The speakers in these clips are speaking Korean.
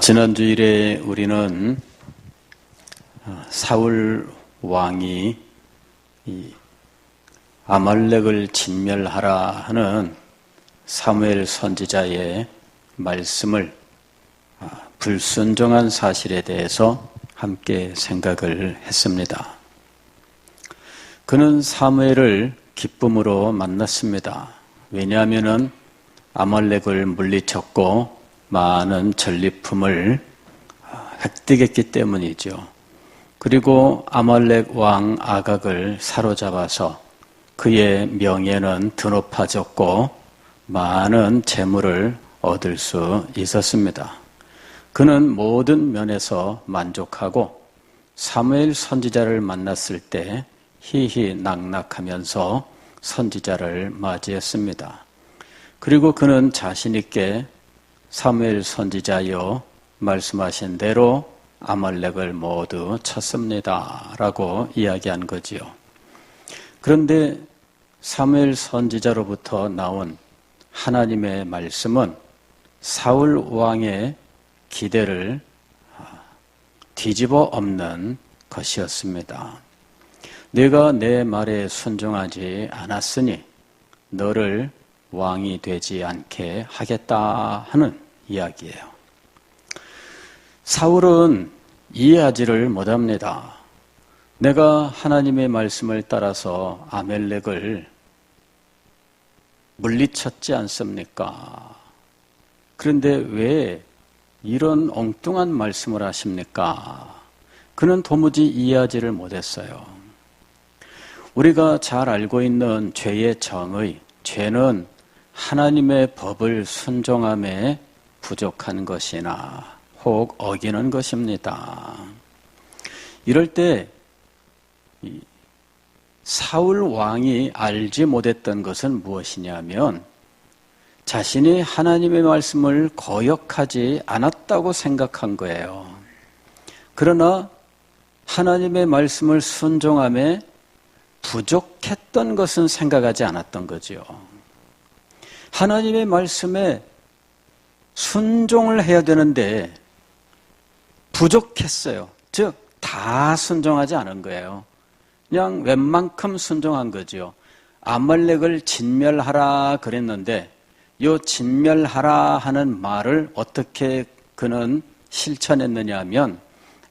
지난 주일에 우리는 사울 왕이 이 아말렉을 진멸하라 하는 사무엘 선지자의 말씀을 불순종한 사실에 대해서 함께 생각을 했습니다. 그는 사무엘을 기쁨으로 만났습니다. 왜냐하면 아말렉을 물리쳤고 많은 전리품을 획득했기 때문이죠. 그리고 아말렉 왕 아각을 사로잡아서 그의 명예는 드높아졌고 많은 재물을 얻을 수 있었습니다. 그는 모든 면에서 만족하고 사무엘 선지자를 만났을 때 희희낙낙하면서 선지자를 맞이했습니다. 그리고 그는 자신 있게 사무엘 선지자여 말씀하신 대로 아말렉을 모두 쳤습니다 라고 이야기한 거지요. 그런데 사무엘 선지자로부터 나온 하나님의 말씀은 사울 왕의 기대를 뒤집어 엎는 것이었습니다. 내가 내 말에 순종하지 않았으니 너를 왕이 되지 않게 하겠다 하는 이야기예요. 사울은 이해하지를 못합니다. 내가 하나님의 말씀을 따라서 아말렉을 물리쳤지 않습니까? 그런데 왜 이런 엉뚱한 말씀을 하십니까? 그는 도무지 이해하지를 못했어요. 우리가 잘 알고 있는 죄의 정의, 죄는 하나님의 법을 순종함에 부족한 것이나 혹 어기는 것입니다. 이럴 때 사울 왕이 알지 못했던 것은 무엇이냐면 자신이 하나님의 말씀을 거역하지 않았다고 생각한 거예요. 그러나 하나님의 말씀을 순종함에 부족했던 것은 생각하지 않았던 거죠. 하나님의 말씀에 순종을 해야 되는데 부족했어요. 즉, 다 순종하지 않은 거예요. 그냥 웬만큼 순종한 거죠. 아말렉을 진멸하라 그랬는데 이 진멸하라 하는 말을 어떻게 그는 실천했느냐 하면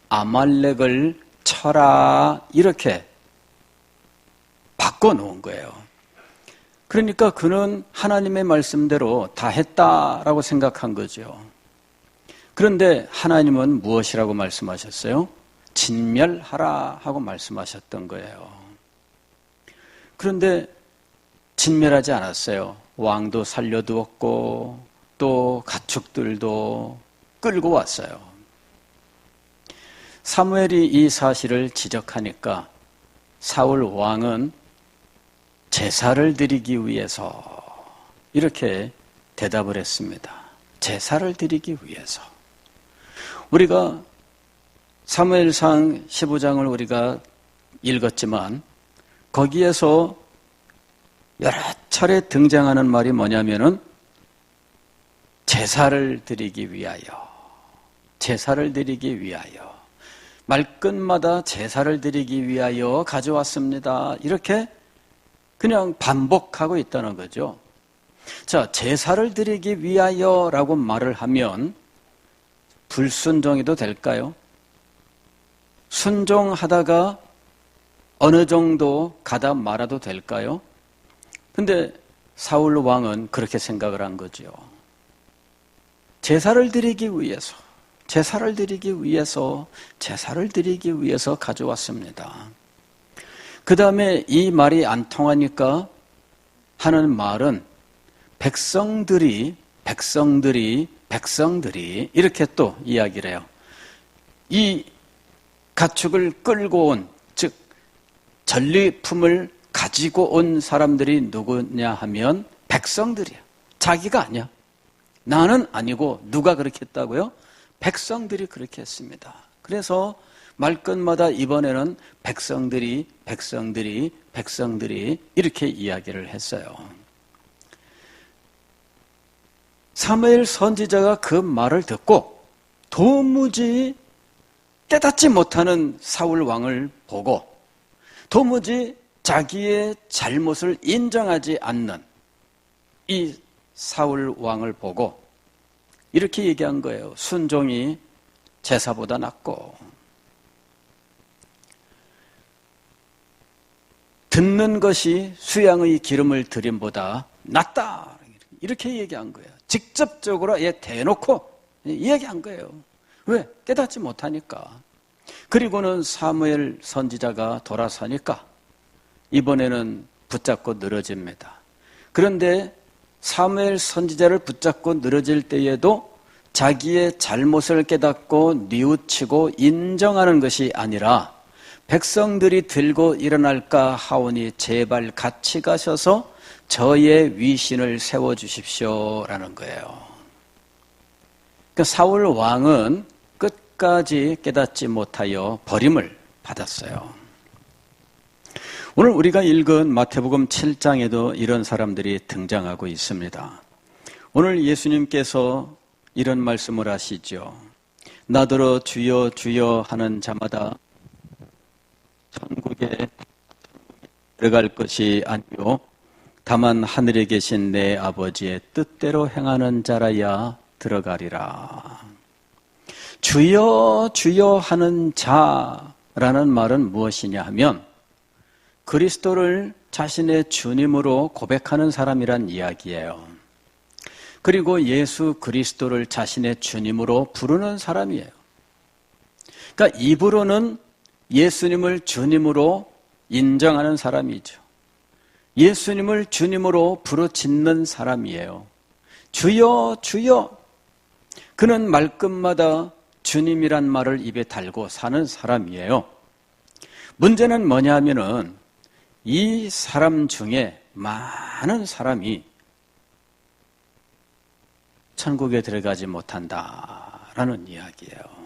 아말렉을 쳐라 이렇게 바꿔놓은 거예요. 그러니까 그는 하나님의 말씀대로 다 했다라고 생각한 거죠. 그런데 하나님은 무엇이라고 말씀하셨어요? 진멸하라 하고 말씀하셨던 거예요. 그런데 진멸하지 않았어요. 왕도 살려두었고 또 가축들도 끌고 왔어요. 사무엘이 이 사실을 지적하니까 사울 왕은 제사를 드리기 위해서 이렇게 대답을 했습니다. 제사를 드리기 위해서. 우리가 사무엘상 15장을 우리가 읽었지만 거기에서 여러 차례 등장하는 말이 뭐냐면은 제사를 드리기 위하여, 제사를 드리기 위하여, 말끝마다 제사를 드리기 위하여 가져왔습니다. 이렇게 그냥 반복하고 있다는 거죠. 자, 제사를 드리기 위하여라고 말을 하면 불순종해도 될까요? 순종하다가 어느 정도 가다 말아도 될까요? 근데 사울 왕은 그렇게 생각을 한 거죠. 제사를 드리기 위해서, 제사를 드리기 위해서, 제사를 드리기 위해서 가져왔습니다. 그 다음에 이 말이 안 통하니까 하는 말은 백성들이 이렇게 또 이야기를 해요. 이 가축을 끌고 온, 즉 전리품을 가지고 온 사람들이 누구냐 하면 백성들이야. 자기가 아니야. 나는 아니고 누가 그렇게 했다고요? 백성들이 그렇게 했습니다. 그래서 말끝마다 이번에는 백성들이 이렇게 이야기를 했어요. 사무엘 선지자가 그 말을 듣고 도무지 깨닫지 못하는 사울 왕을 보고 도무지 자기의 잘못을 인정하지 않는 이 사울 왕을 보고 이렇게 얘기한 거예요. 순종이 제사보다 낫고 듣는 것이 수양의 기름을 드림보다 낫다. 이렇게 얘기한 거예요. 직접적으로 대놓고 얘기한 거예요. 왜? 깨닫지 못하니까. 그리고는 사무엘 선지자가 돌아서니까 이번에는 붙잡고 늘어집니다. 그런데 사무엘 선지자를 붙잡고 늘어질 때에도 자기의 잘못을 깨닫고 뉘우치고 인정하는 것이 아니라 백성들이 들고 일어날까 하오니 제발 같이 가셔서 저의 위신을 세워주십시오라는 거예요. 그러니까 사울 왕은 끝까지 깨닫지 못하여 버림을 받았어요. 오늘 우리가 읽은 마태복음 7장에도 이런 사람들이 등장하고 있습니다. 오늘 예수님께서 이런 말씀을 하시죠. 나더러 주여 주여 하는 자마다 천국에 들어갈 것이 아니요 다만 하늘에 계신 내 아버지의 뜻대로 행하는 자라야 들어가리라. 주여 주여 하는 자라는 말은 무엇이냐 하면 그리스도를 자신의 주님으로 고백하는 사람이란 이야기예요. 그리고 예수 그리스도를 자신의 주님으로 부르는 사람이에요. 그러니까 입으로는 예수님을 주님으로 인정하는 사람이죠. 예수님을 주님으로 부르짖는 사람이에요. 주여 주여. 그는 말끝마다 주님이란 말을 입에 달고 사는 사람이에요. 문제는 뭐냐 하면은 이 사람 중에 많은 사람이 천국에 들어가지 못한다라는 이야기예요.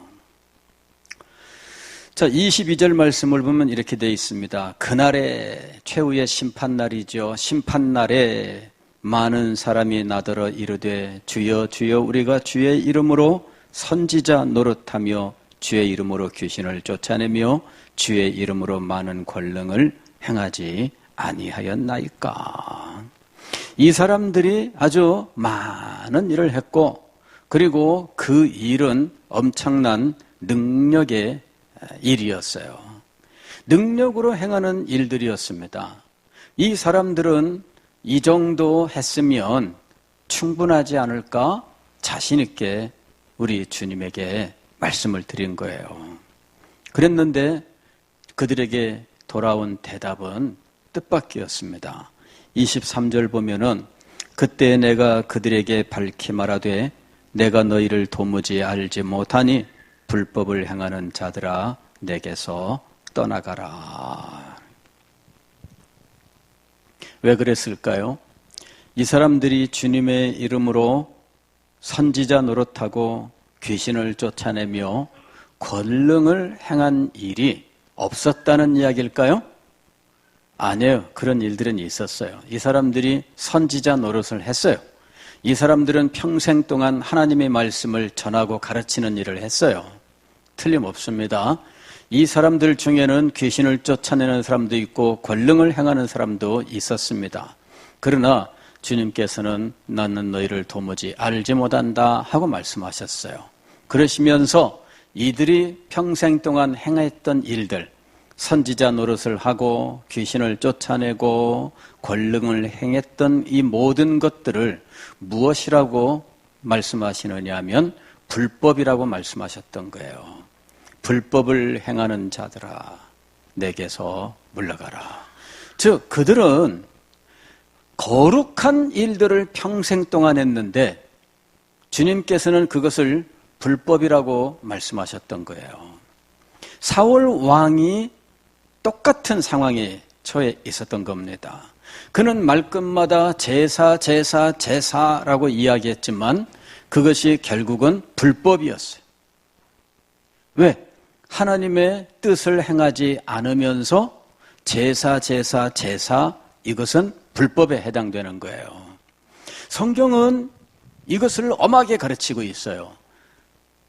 자, 22절 말씀을 보면 이렇게 되어 있습니다. 그날에 최후의 심판날이죠. 심판날에 많은 사람이 나더러 이르되 주여 주여 우리가 주의 이름으로 선지자 노릇하며 주의 이름으로 귀신을 쫓아내며 주의 이름으로 많은 권능을 행하지 아니하였나이까. 이 사람들이 아주 많은 일을 했고 그리고 그 일은 엄청난 능력의 일이었어요. 능력으로 행하는 일들이었습니다. 이 사람들은 이 정도 했으면 충분하지 않을까 자신 있게 우리 주님에게 말씀을 드린 거예요. 그랬는데 그들에게 돌아온 대답은 뜻밖이었습니다. 23절 보면은 그때 내가 그들에게 밝히 말하되 내가 너희를 도무지 알지 못하니 불법을 행하는 자들아 내게서 떠나가라. 왜 그랬을까요? 이 사람들이 주님의 이름으로 선지자 노릇하고 귀신을 쫓아내며 권능을 행한 일이 없었다는 이야기일까요? 아니에요. 그런 일들은 있었어요. 이 사람들이 선지자 노릇을 했어요. 이 사람들은 평생 동안 하나님의 말씀을 전하고 가르치는 일을 했어요. 틀림없습니다. 이 사람들 중에는 귀신을 쫓아내는 사람도 있고 권능을 행하는 사람도 있었습니다. 그러나 주님께서는 나는 너희를 도무지 알지 못한다 하고 말씀하셨어요. 그러시면서 이들이 평생 동안 행했던 일들, 선지자 노릇을 하고 귀신을 쫓아내고 권능을 행했던 이 모든 것들을 무엇이라고 말씀하시느냐 하면 불법이라고 말씀하셨던 거예요. 불법을 행하는 자들아 내게서 물러가라. 즉 그들은 거룩한 일들을 평생 동안 했는데 주님께서는 그것을 불법이라고 말씀하셨던 거예요. 사울 왕이 똑같은 상황에 처해 있었던 겁니다. 그는 말끝마다 제사라고 이야기했지만 그것이 결국은 불법이었어요. 왜? 하나님의 뜻을 행하지 않으면서 제사 이것은 불법에 해당되는 거예요. 성경은 이것을 엄하게 가르치고 있어요.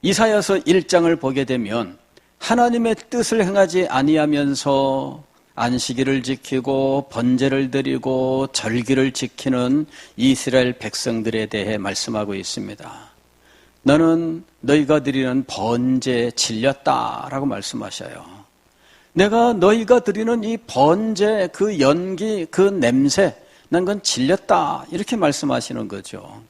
이사야서 1장을 보게 되면 하나님의 뜻을 행하지 아니하면서 안식일을 지키고 번제를 드리고 절기를 지키는 이스라엘 백성들에 대해 말씀하고 있습니다. 너는 너희가 드리는 번제에 질렸다라고 말씀하셔요. 내가 너희가 드리는 이 번제, 그 연기, 그 냄새, 난 그건 질렸다 이렇게 말씀하시는 거죠.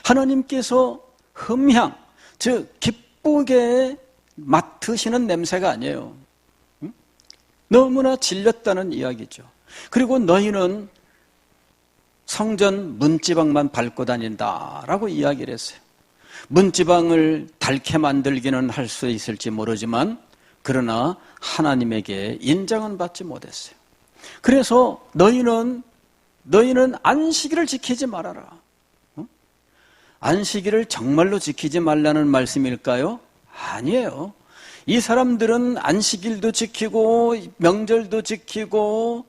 하나님께서 흠향, 즉 기쁘게 맡으시는 냄새가 아니에요. 너무나 질렸다는 이야기죠. 그리고 너희는 성전 문지방만 밟고 다닌다라고 이야기를 했어요. 문지방을 닳게 만들기는 할 수 있을지 모르지만 그러나 하나님에게 인정은 받지 못했어요. 그래서 너희는 안식일을 지키지 말아라. 안식일을 정말로 지키지 말라는 말씀일까요? 아니에요. 이 사람들은 안식일도 지키고 명절도 지키고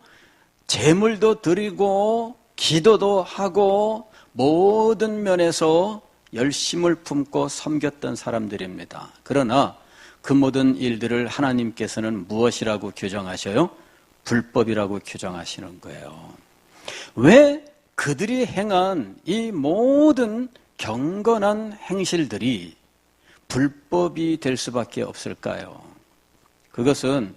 제물도 드리고 기도도 하고 모든 면에서 열심을 품고 섬겼던 사람들입니다. 그러나 그 모든 일들을 하나님께서는 무엇이라고 규정하셔요? 불법이라고 규정하시는 거예요. 왜 그들이 행한 이 모든 경건한 행실들이 불법이 될 수밖에 없을까요? 그것은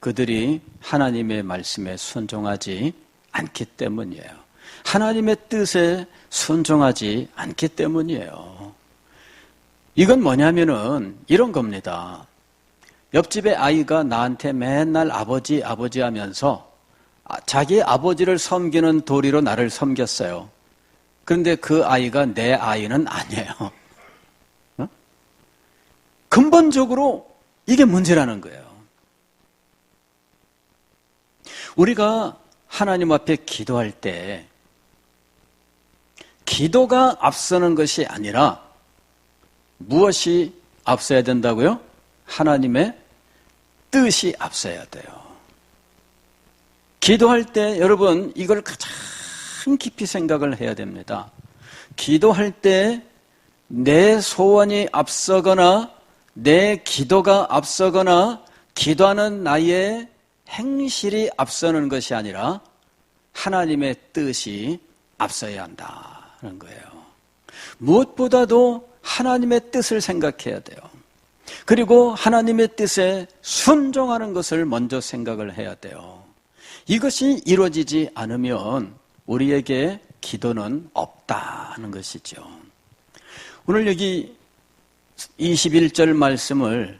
그들이 하나님의 말씀에 순종하지 않기 때문이에요. 하나님의 뜻에 순종하지 않기 때문이에요. 이건 뭐냐면은 이런 겁니다. 옆집의 아이가 나한테 맨날 아버지 하면서 자기 아버지를 섬기는 도리로 나를 섬겼어요. 그런데 그 아이가 내 아이는 아니에요. 근본적으로 이게 문제라는 거예요. 우리가 하나님 앞에 기도할 때 기도가 앞서는 것이 아니라 무엇이 앞서야 된다고요? 하나님의 뜻이 앞서야 돼요. 기도할 때 여러분 이걸 가장 깊이 생각을 해야 됩니다. 기도할 때 내 소원이 앞서거나 내 기도가 앞서거나 기도하는 나의 행실이 앞서는 것이 아니라 하나님의 뜻이 앞서야 한다는 거예요. 무엇보다도 하나님의 뜻을 생각해야 돼요. 그리고 하나님의 뜻에 순종하는 것을 먼저 생각을 해야 돼요. 이것이 이루어지지 않으면 우리에게 기도는 없다는 것이죠. 오늘 여기 21절 말씀을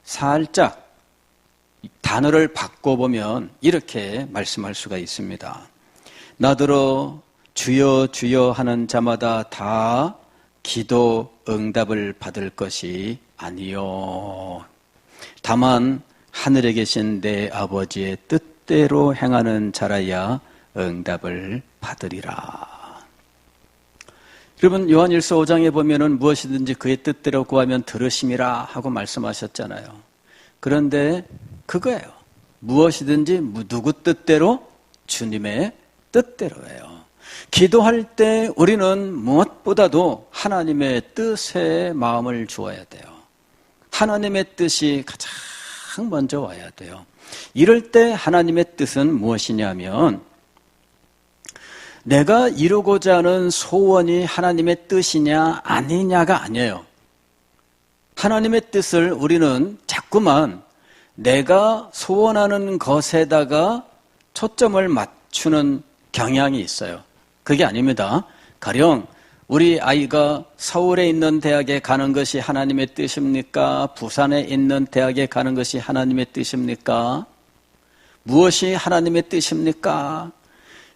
살짝 단어를 바꿔보면 이렇게 말씀할 수가 있습니다. 나더러 주여 주여 하는 자마다 다 기도 응답을 받을 것이 아니요 다만 하늘에 계신 내 아버지의 뜻대로 행하는 자라야 응답을 받으리라. 여러분 요한일서 5장에 보면은 무엇이든지 그의 뜻대로 구하면 들으심이라 하고 말씀하셨잖아요. 그런데 그거예요. 무엇이든지 누구 뜻대로? 주님의 뜻대로예요. 기도할 때 우리는 무엇보다도 하나님의 뜻에 마음을 주어야 돼요. 하나님의 뜻이 가장 먼저 와야 돼요. 이럴 때 하나님의 뜻은 무엇이냐면 내가 이루고자 하는 소원이 하나님의 뜻이냐 아니냐가 아니에요. 하나님의 뜻을 우리는 자꾸만 내가 소원하는 것에다가 초점을 맞추는 경향이 있어요. 그게 아닙니다. 가령 우리 아이가 서울에 있는 대학에 가는 것이 하나님의 뜻입니까? 부산에 있는 대학에 가는 것이 하나님의 뜻입니까? 무엇이 하나님의 뜻입니까?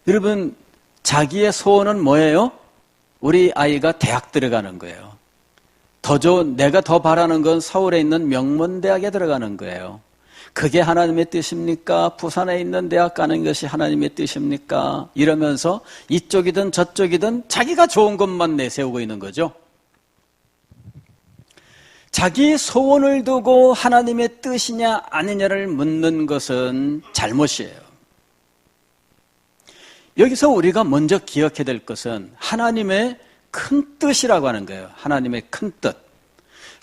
여러분 자기의 소원은 뭐예요? 우리 아이가 대학 들어가는 거예요. 더 좋은, 내가 더 바라는 건 서울에 있는 명문대학에 들어가는 거예요. 그게 하나님의 뜻입니까? 부산에 있는 대학 가는 것이 하나님의 뜻입니까? 이러면서 이쪽이든 저쪽이든 자기가 좋은 것만 내세우고 있는 거죠. 자기 소원을 두고 하나님의 뜻이냐 아니냐를 묻는 것은 잘못이에요. 여기서 우리가 먼저 기억해야 될 것은 하나님의 큰 뜻이라고 하는 거예요. 하나님의 큰 뜻.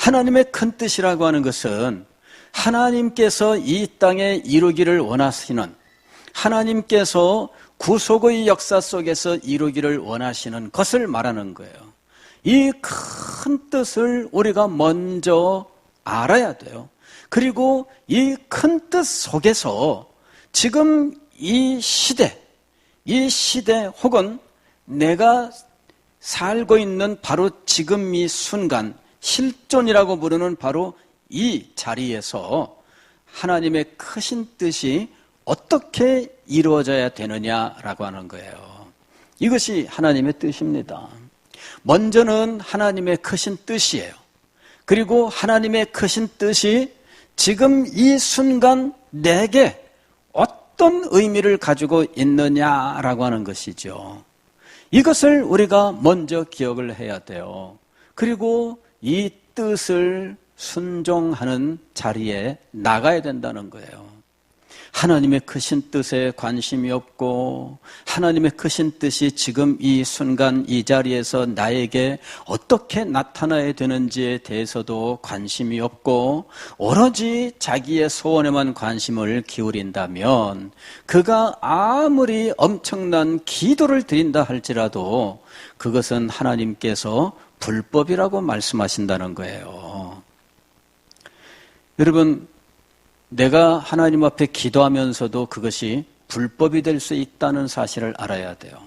하나님의 큰 뜻이라고 하는 것은 하나님께서 이 땅에 이루기를 원하시는, 하나님께서 구속의 역사 속에서 이루기를 원하시는 것을 말하는 거예요. 이 큰 뜻을 우리가 먼저 알아야 돼요. 그리고 이 큰 뜻 속에서 지금 이 시대 혹은 내가 살고 있는 바로 지금 이 순간, 실존이라고 부르는 바로 이 자리에서 하나님의 크신 뜻이 어떻게 이루어져야 되느냐라고 하는 거예요. 이것이 하나님의 뜻입니다. 먼저는 하나님의 크신 뜻이에요. 그리고 하나님의 크신 뜻이 지금 이 순간 내게 어떤 의미를 가지고 있느냐라고 하는 것이죠. 이것을 우리가 먼저 기억을 해야 돼요. 그리고 이 뜻을 순종하는 자리에 나가야 된다는 거예요. 하나님의 크신 뜻에 관심이 없고 하나님의 크신 뜻이 지금 이 순간 이 자리에서 나에게 어떻게 나타나야 되는지에 대해서도 관심이 없고 오로지 자기의 소원에만 관심을 기울인다면 그가 아무리 엄청난 기도를 드린다 할지라도 그것은 하나님께서 불법이라고 말씀하신다는 거예요. 여러분, 내가 하나님 앞에 기도하면서도 그것이 불법이 될 수 있다는 사실을 알아야 돼요.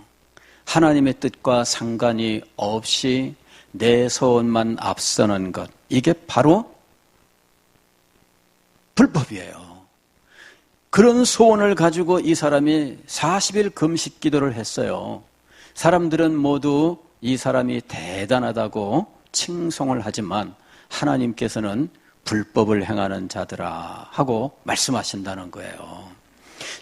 하나님의 뜻과 상관이 없이 내 소원만 앞서는 것, 이게 바로 불법이에요. 그런 소원을 가지고 이 사람이 40일 금식 기도를 했어요. 사람들은 모두 이 사람이 대단하다고 칭송을 하지만 하나님께서는 불법을 행하는 자들아 하고 말씀하신다는 거예요.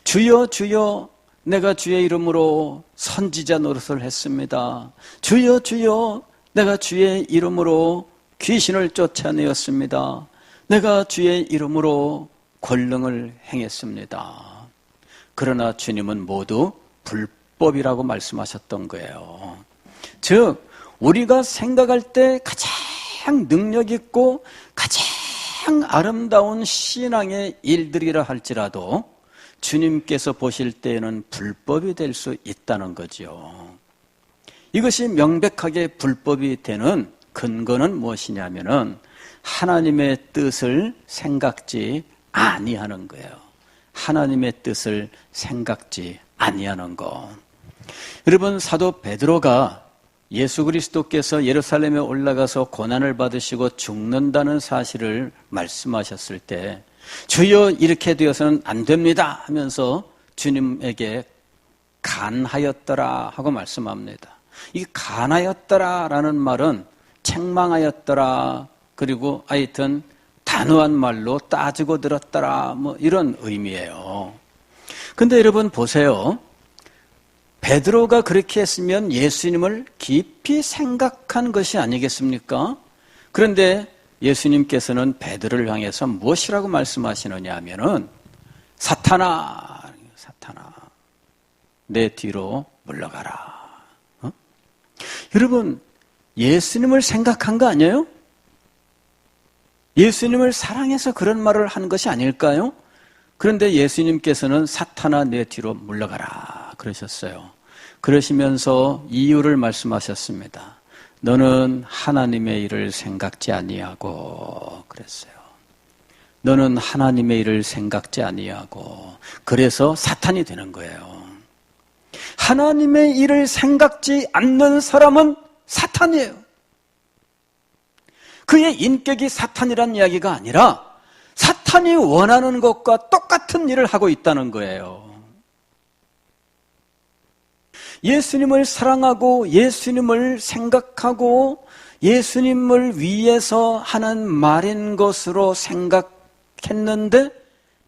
주여 주여 내가 주의 이름으로 선지자 노릇을 했습니다. 주여 주여 내가 주의 이름으로 귀신을 쫓아내었습니다. 내가 주의 이름으로 권능을 행했습니다. 그러나 주님은 모두 불법이라고 말씀하셨던 거예요. 즉 우리가 생각할 때 가장 능력 있고 가장 아름다운 신앙의 일들이라 할지라도 주님께서 보실 때에는 불법이 될 수 있다는 거죠. 이것이 명백하게 불법이 되는 근거는 무엇이냐면은 하나님의 뜻을 생각지 아니하는 거예요. 하나님의 뜻을 생각지 아니하는 것. 여러분, 사도 베드로가 예수 그리스도께서 예루살렘에 올라가서 고난을 받으시고 죽는다는 사실을 말씀하셨을 때 주여 이렇게 되어서는 안 됩니다 하면서 주님에게 간하였더라 하고 말씀합니다. 이 간하였더라라는 말은 책망하였더라, 그리고 하여튼 단호한 말로 따지고 들었더라, 뭐 이런 의미예요. 근데 여러분 보세요. 베드로가 그렇게 했으면 예수님을 깊이 생각한 것이 아니겠습니까? 그런데 예수님께서는 베드로를 향해서 무엇이라고 말씀하시느냐 하면은 사탄아 내 뒤로 물러가라. 여러분, 예수님을 생각한 거 아니에요? 예수님을 사랑해서 그런 말을 한 것이 아닐까요? 그런데 예수님께서는 사탄아 내 뒤로 물러가라 그러셨어요. 그러시면서 이유를 말씀하셨습니다. 너는 하나님의 일을 생각지 아니하고 그랬어요. 너는 하나님의 일을 생각지 아니하고 그래서 사탄이 되는 거예요. 하나님의 일을 생각지 않는 사람은 사탄이에요. 그의 인격이 사탄이란 이야기가 아니라 사탄이 원하는 것과 똑같은 일을 하고 있다는 거예요. 예수님을 사랑하고 예수님을 생각하고 예수님을 위해서 하는 말인 것으로 생각했는데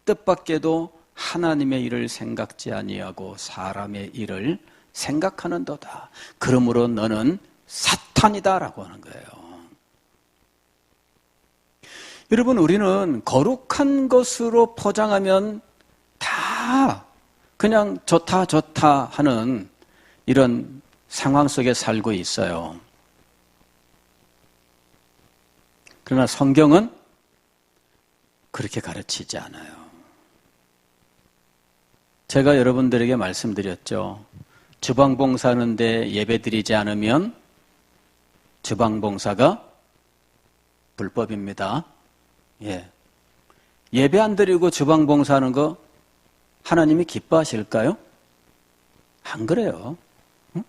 뜻밖에도 하나님의 일을 생각지 아니하고 사람의 일을 생각하는도다. 그러므로 너는 사탄이다라고 하는 거예요. 여러분, 우리는 거룩한 것으로 포장하면 다 그냥 좋다 하는 이런 상황 속에 살고 있어요. 그러나 성경은 그렇게 가르치지 않아요. 제가 여러분들에게 말씀드렸죠. 주방봉사하는데 예배드리지 않으면 주방봉사가 불법입니다. 예배 안 드리고 주방봉사하는 거 하나님이 기뻐하실까요? 안 그래요. 응?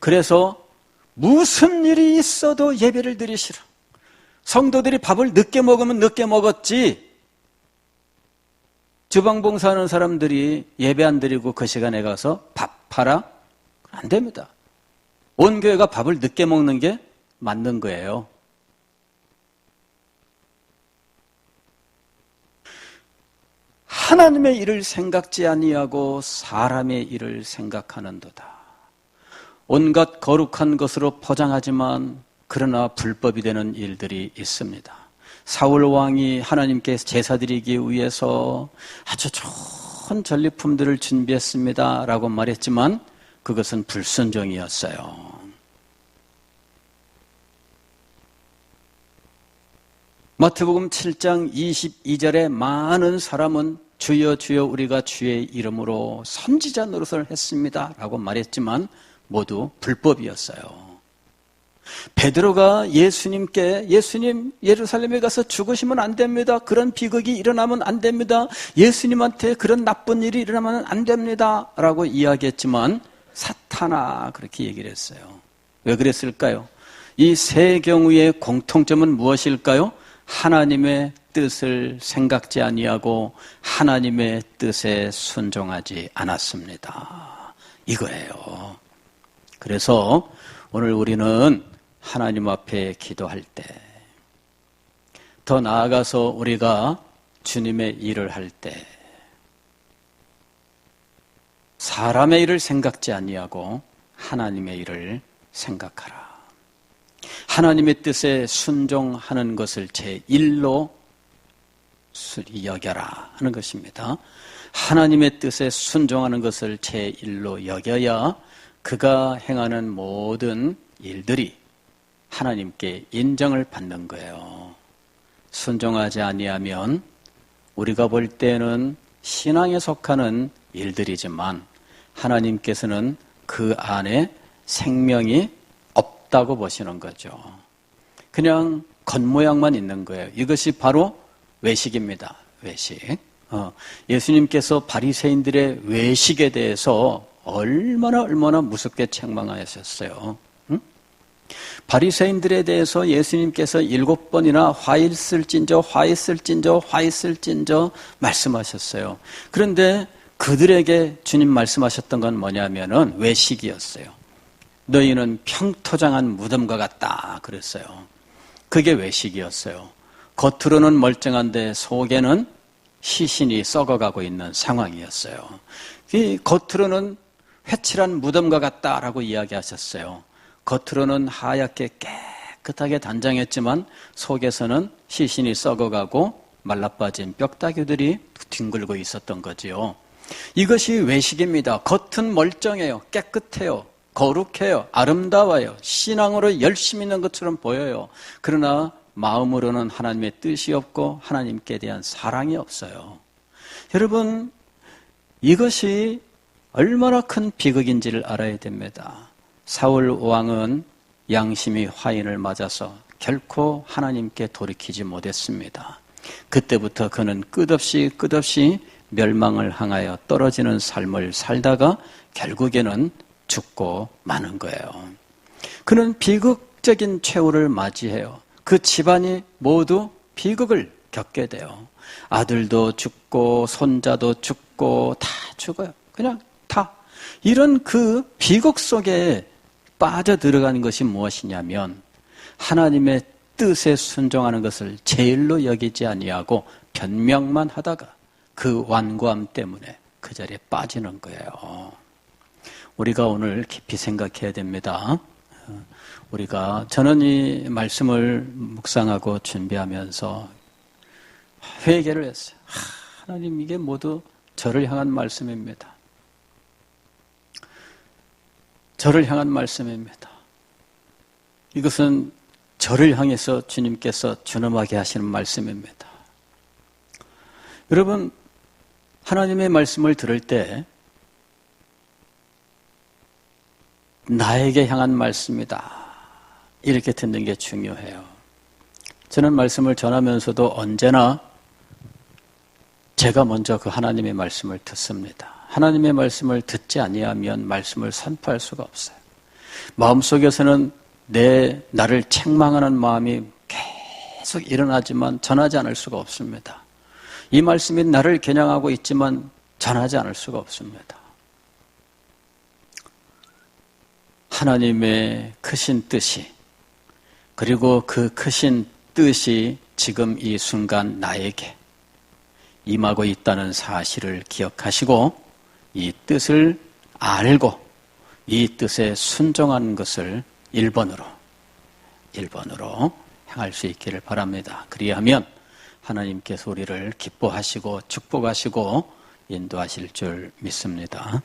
그래서 무슨 일이 있어도 예배를 드리시라. 성도들이 밥을 늦게 먹으면 늦게 먹었지, 주방봉사하는 사람들이 예배 안 드리고 그 시간에 가서 밥 팔아? 안 됩니다. 온 교회가 밥을 늦게 먹는 게 맞는 거예요. 하나님의 일을 생각지 아니하고 사람의 일을 생각하는도다. 온갖 거룩한 것으로 포장하지만 그러나 불법이 되는 일들이 있습니다. 사울 왕이 하나님께 제사 드리기 위해서 아주 좋은 전리품들을 준비했습니다 라고 말했지만 그것은 불순종이었어요. 마태복음 7장 22절에 많은 사람은 주여 주여 우리가 주의 이름으로 선지자 노릇을 했습니다 라고 말했지만 모두 불법이었어요. 베드로가 예수님께 예수님 예루살렘에 가서 죽으시면 안 됩니다. 그런 비극이 일어나면 안 됩니다. 예수님한테 그런 나쁜 일이 일어나면 안 됩니다 라고 이야기했지만 사탄아 그렇게 얘기를 했어요. 왜 그랬을까요? 이 세 경우의 공통점은 무엇일까요? 하나님의 뜻을 생각지 아니하고 하나님의 뜻에 순종하지 않았습니다. 이거예요. 그래서 오늘 우리는 하나님 앞에 기도할 때, 더 나아가서 우리가 주님의 일을 할 때 사람의 일을 생각지 아니하고 하나님의 일을 생각하라. 하나님의 뜻에 순종하는 것을 제1로 여겨라 하는 것입니다. 하나님의 뜻에 순종하는 것을 제1로 여겨야 그가 행하는 모든 일들이 하나님께 인정을 받는 거예요. 순종하지 아니하면 우리가 볼 때는 신앙에 속하는 일들이지만 하나님께서는 그 안에 생명이 없다고 보시는 거죠. 그냥 겉모양만 있는 거예요. 이것이 바로 외식입니다. 외식. 예수님께서 바리새인들의 외식에 대해서 얼마나 무섭게 책망하셨어요. 응? 바리새인들에 대해서 예수님께서 7번이나 화 있을진저 말씀하셨어요. 그런데 그들에게 주님 말씀하셨던 건 뭐냐면은 외식이었어요. 너희는 평토장한 무덤과 같다 그랬어요. 그게 외식이었어요. 겉으로는 멀쩡한데 속에는 시신이 썩어가고 있는 상황이었어요. 이 겉으로는 회칠한 무덤과 같다라고 이야기하셨어요. 겉으로는 하얗게 깨끗하게 단장했지만 속에서는 시신이 썩어가고 말라빠진 뼈다귀들이 뒹굴고 있었던 거지요. 이것이 외식입니다. 겉은 멀쩡해요. 깨끗해요. 거룩해요. 아름다워요. 신앙으로 열심히 있는 것처럼 보여요. 그러나 마음으로는 하나님의 뜻이 없고 하나님께 대한 사랑이 없어요. 여러분, 이것이 얼마나 큰 비극인지를 알아야 됩니다. 사울 왕은 양심이 화인을 맞아서 결코 하나님께 돌이키지 못했습니다. 그때부터 그는 끝없이 멸망을 향하여 떨어지는 삶을 살다가 결국에는 죽고 마는 거예요. 그는 비극적인 최후를 맞이해요. 그 집안이 모두 비극을 겪게 돼요. 아들도 죽고 손자도 죽고 다 죽어요. 그냥 다. 이런 그 비극 속에 빠져들어가는 것이 무엇이냐면 하나님의 뜻에 순종하는 것을 제일로 여기지 아니하고 변명만 하다가 그 완고함 때문에 그 자리에 빠지는 거예요. 우리가 오늘 깊이 생각해야 됩니다. 저는 이 말씀을 묵상하고 준비하면서 회개를 했어요. 하나님, 이게 모두 저를 향한 말씀입니다. 저를 향한 말씀입니다. 이것은 저를 향해서 주님께서 준엄하게 하시는 말씀입니다. 여러분, 하나님의 말씀을 들을 때 나에게 향한 말씀이다, 이렇게 듣는 게 중요해요. 저는 말씀을 전하면서도 언제나 제가 먼저 그 하나님의 말씀을 듣습니다. 하나님의 말씀을 듣지 아니하면 말씀을 선포할 수가 없어요. 마음속에서는 나를 책망하는 마음이 계속 일어나지만 전하지 않을 수가 없습니다. 이 말씀이 나를 겨냥하고 있지만 전하지 않을 수가 없습니다. 하나님의 크신 뜻이, 그리고 그 크신 뜻이 지금 이 순간 나에게 임하고 있다는 사실을 기억하시고 이 뜻을 알고 이 뜻에 순종하는 것을 1번으로 행할 수 있기를 바랍니다. 그리하면 하나님께서 우리를 기뻐하시고 축복하시고 인도하실 줄 믿습니다.